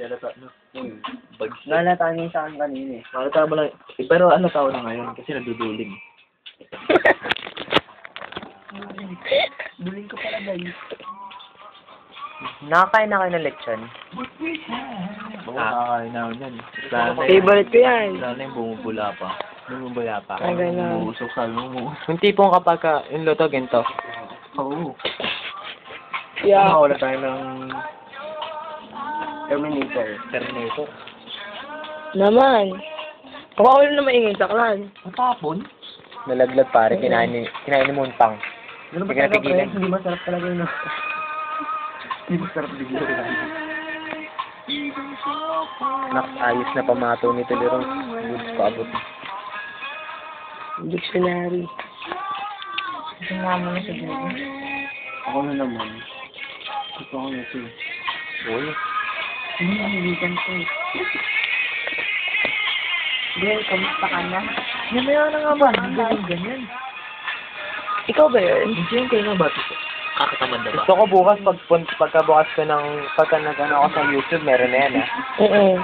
halata, no? Bagsak. Nalata niya sa akin kanina eh. Halata mo lang. Eh, pero halata ko na ngayon kasi naduduling. Duling ko pala guys. Nakakain na kayo ng lechon. Nakakain na ako dyan. Sana Favorite ko yan. Sana yung bumubula pa. Bumubula pa. Ay, ganun. Umuusok sa umuusok. Yung tipong kapag yung luto, ganito. Oo. Yeah. Wala tayo ng Terminator. Terminator. Naman. Kawawa na maingay sa klan. Matapon? Nalaglag pare, kinain ni Muntang. Ano ba Hindi ka talaga pre? napigilan. Hindi masarap talaga yun. Hindi masarap bigla. Ayos na pamato ni Tulirong. Goods pa abot. Dictionary. Tingnan mo na sa dulo. Ako na naman. Gusto ko na ito eh. Uy. Ano nangigitan ko eh? Bel, kamusta ka na? Mamaya na nga ba? Ganyan. Ikaw ba yun? Siyempre nga ba? Kakatamad na ba? Gusto ko bukas, pagkabukas ko ng, pagka nag-ano ako sa YouTube, meron na yan Oo.